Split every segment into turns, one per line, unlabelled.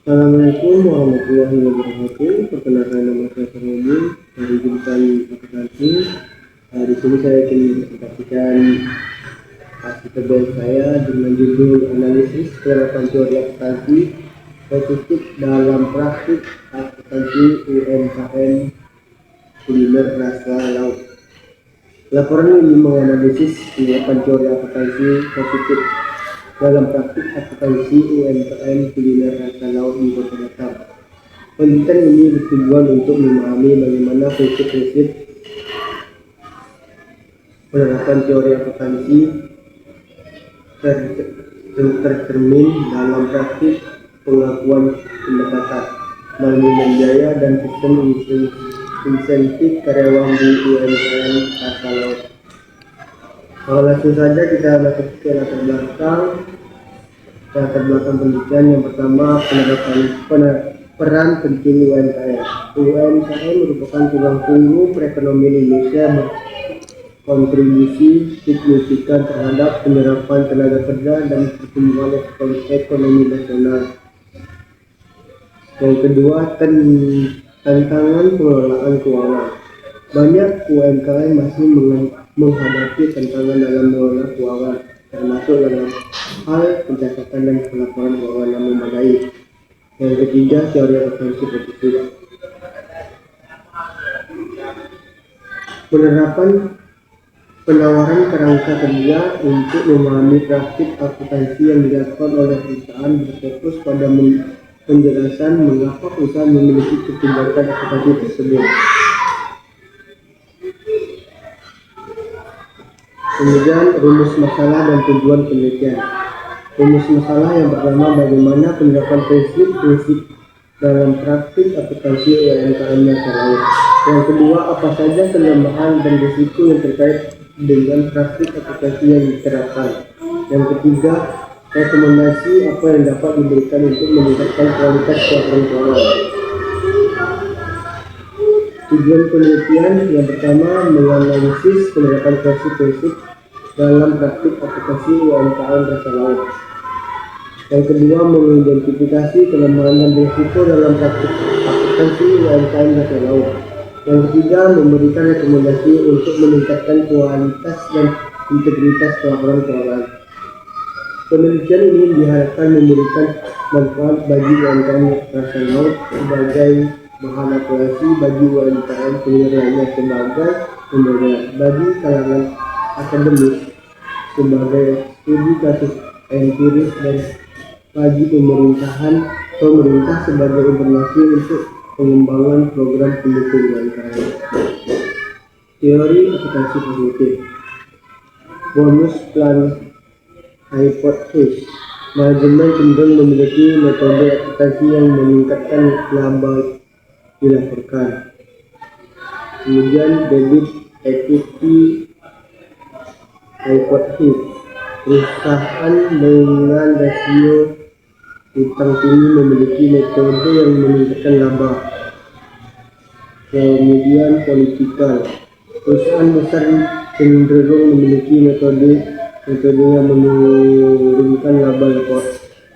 Assalamualaikum warahmatullahi wabarakatuh. Perkenalkan, nama saya Farudin dari jurusan akuntansi. Di sini saya akan mempresentasikan hasil kerja saya dengan judul analisis penerapan teori akuntansi spesifik dalam praktik akuntansi UMKM kuliner rasa laut. Laporan ini menganalisis penerapan teori akuntansi spesifik dalam praktik akuntansi UMKM kuliner rasa laut di Kota Batam. Penelitian ini bertujuan untuk memahami bagaimana prinsip-prinsip penerapan teori akuntansi tercermin dalam praktik pengakuan pendapatan, manajemen biaya, dan sistem insentif karyawan di UMKM rasa laut. Langsung saja kita masuk ke latar belakang penelitian. Yang pertama, peran penting UMKM. UMKM merupakan tulang punggung perekonomian Indonesia, berkontribusi signifikan terhadap penyerapan tenaga kerja dan pertumbuhan ekonomi nasional. Yang kedua, tantangan pengelolaan keuangan. Banyak UMKM masih menghadapi tantangan dalam mengelola keuangan, termasuk dalam hal pencatatan dan pelaporan keuangan yang memadai. Yang ketiga, teori akuntansi positif. Penerapan penawaran kerangka kerja untuk memahami praktik akuntansi yang dilakukan oleh perusahaan berfokus pada penjelasan mengapa perusahaan memiliki kebijakan akuntansi tersebut. Kemudian, rumus masalah dan tujuan penelitian. Rumus masalah yang pertama, bagaimana penerapan prinsip-prinsip dalam praktik akuntansi UMKM rasa laut. Yang kedua, apa saja kelemahan dan risiko yang terkait dengan praktik akuntansi yang diterapkan. Yang ketiga, rekomendasi apa yang dapat diberikan untuk meningkatkan kualitas keuangan. Tujuan penelitian yang pertama, menganalisis penerapan prinsip-prinsip dalam praktik akuntansi UMKM rasa laut. Yang kedua, mengidentifikasi kelemahan dan risiko dalam praktik akuntansi UMKM rasa laut. Yang ketiga, memberikan rekomendasi untuk meningkatkan kualitas dan integritas laporan keuangan. Penelitian ini diharapkan memberikan manfaat bagi UMKM rasa laut sebagai bahan evaluasi bagi UMKM kuliner lainnya, sebagai pembelajaran bagi kalangan akademis, sebagai studi kasus empiris, dan bagi pemerintah sebagai informasi untuk pengembangan program pendukung UMKM. Teori akuntansi positif. Bonus plan hypothesis. Manajemen cenderung memiliki metode akuntansi yang meningkatkan laba dilaporkan. Kemudian, debit equity hypothesis. Perusahaan dengan rasio utang tinggi memiliki metode yang meningkatkan laba. Kemudian, politikal. Perusahaan besar cenderung memiliki metode yang menurunkan laba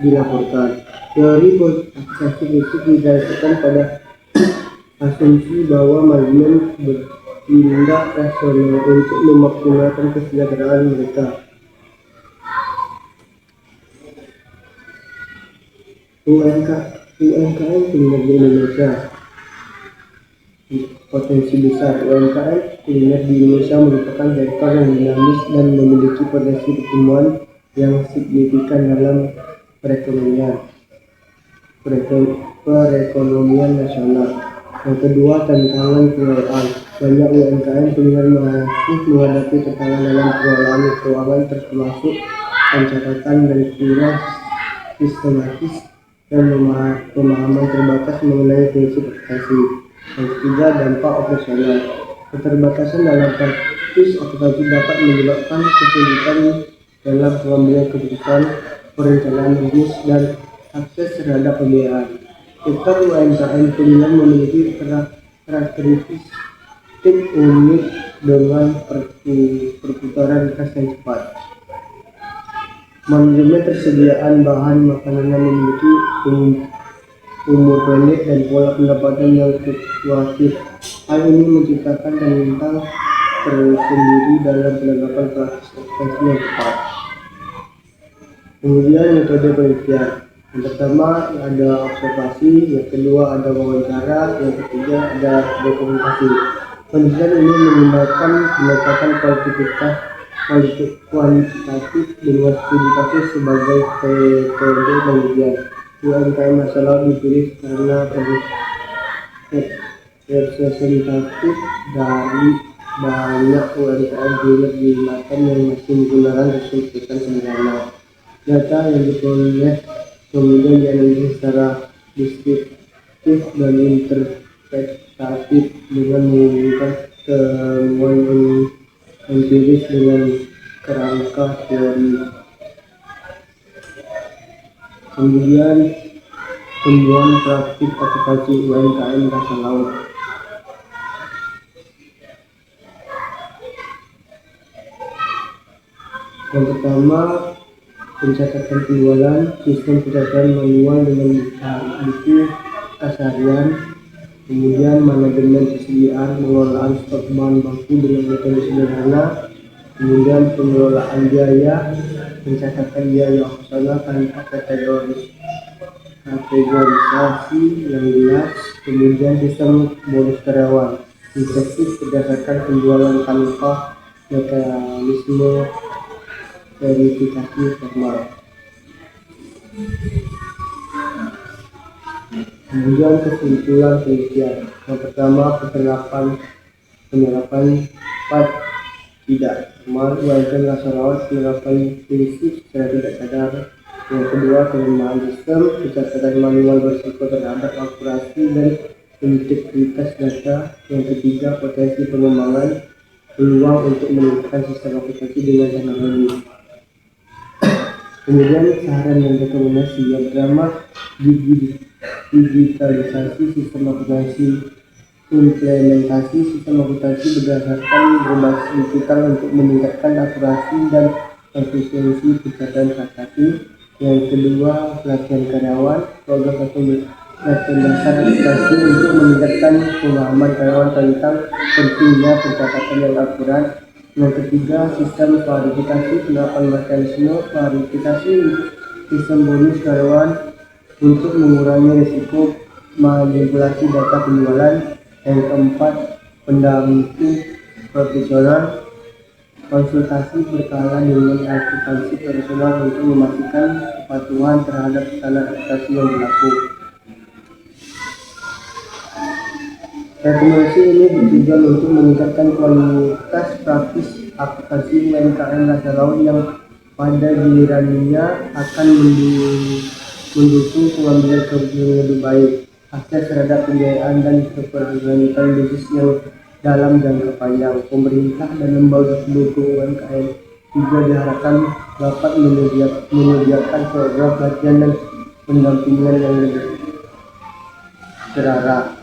dilaporkan. Teori akuntansi positif didasarkan pada asumsi bahwa manajemen bertindak rasional untuk memaksimalkan kesejahteraan mereka. UMKM kuliner di Indonesia. Potensi besar. UMKM kuliner di Indonesia merupakan sektor yang dinamis dan memiliki potensi pertumbuhan yang signifikan dalam perekonomian nasional. Yang kedua, tantangan pengelolaan. Banyak UMKM kuliner masih menghadapi tantangan dalam pengelolaan keuangan, termasuk pencatatan dan kurang sistematis dan pemahaman terbatas mengenai prinsip akuntansi. Yang ketiga, dampak operasional. Keterbatasan dalam praktis akuntansi dapat menyebabkan kesulitan dalam pengambilan keputusan, perencanaan bisnis, dan akses terhadap pembiayaan. Sektor UMKM kuliner memiliki karakteristik unik dengan perputaran kas yang cepat. Manajemen tersediaan bahan makanan yang memiliki umur pendek, dan pola pendapatan yang fluktuatif. Hal ini menciptakan tentang tersendiri dalam penerapan praktis operasi yang tepat. Kemudian metode penelitian. Yang pertama ada observasi, yang kedua ada wawancara, yang ketiga ada dokumentasi. Penelitian ini menggunakan pendekatan kuantitatif dengan studi kasus sebagai metode penelitian. UMKM masalah dipilih karena representatif dari banyak UMKM di Batam yang masih menggunakan sistem hitungan sederhana. Data yang diperoleh kemudian dianalisis secara deskriptif dan interpretatif dengan menggunakan temuan empiris dengan kerangka teori. Kemudian temuan praktik aplikasi UMKM dasar laut. Yang pertama, pencatatan penjualan, sistem pencatatan manual dengan buku keseharian. Kemudian manajemen persediaan, pengelolaan stok bahan baku dengan metode sederhana. Kemudian pengelolaan biaya, pencatatan biaya operasional tanpa kategorisasi yang jelas. Kemudian sistem bonus karyawan, insentif berdasarkan penjualan tanpa mekanisme verifikasi formal. Kemudian kesimpulan penelitian. Yang pertama, penerapan 4 tidak formal UMKM dasar laut, penerapan prinsip secara tidak sadar. Yang kedua, penerimaan sistem pencatatan manual berisiko terhadap akurasi dan integritas data. Yang ketiga, potensi pengembangan peluang untuk meningkatkan sistem aplikasi dengan teknologi. Kemudian saran dan rekomendasi. Yang pertama, digitalisasi sistem aplikasi. Implementasi sistem aplikasi berdasarkan berbasis digital untuk meningkatkan akurasi dan efisiensi pencatatan transaksi. Yang kedua, pelatihan karyawan, program pelatihan dasar aplikasi untuk meningkatkan pemahaman karyawan tentang pentingnya pencatatan yang akurat. Yang ketiga, sistem klarifikasi, penerapan mekanisme klarifikasi sistem bonus karyawan untuk mengurangi risiko manipulasi data penjualan. Yang keempat, pendamping profesional, konsultasi berkala dengan akuntansi profesional untuk memastikan kepatuhan terhadap standar aplikasi yang berlaku. Rekomendasi ini bertujuan untuk meningkatkan kualitas praktis aplikasi UMKM dasar laut yang pada gilirannya akan mendukung pengambilan keputusan yang lebih baik, akses terhadap pembiayaan dan keberlanjutan bisnis yang dalam jangka panjang. Pemerintah dan lembaga pendukung UMKM juga diharapkan dapat menyediakan program pelatihan dan pendampingan yang lebih terarah.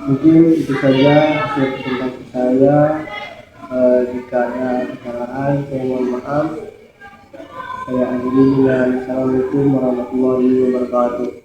Mungkin itu saja hasil presentasi saya. Jika ada kesalahan, saya mohon maaf. Saya akhiri dengan Assalamualaikum warahmatullahi wabarakatuh.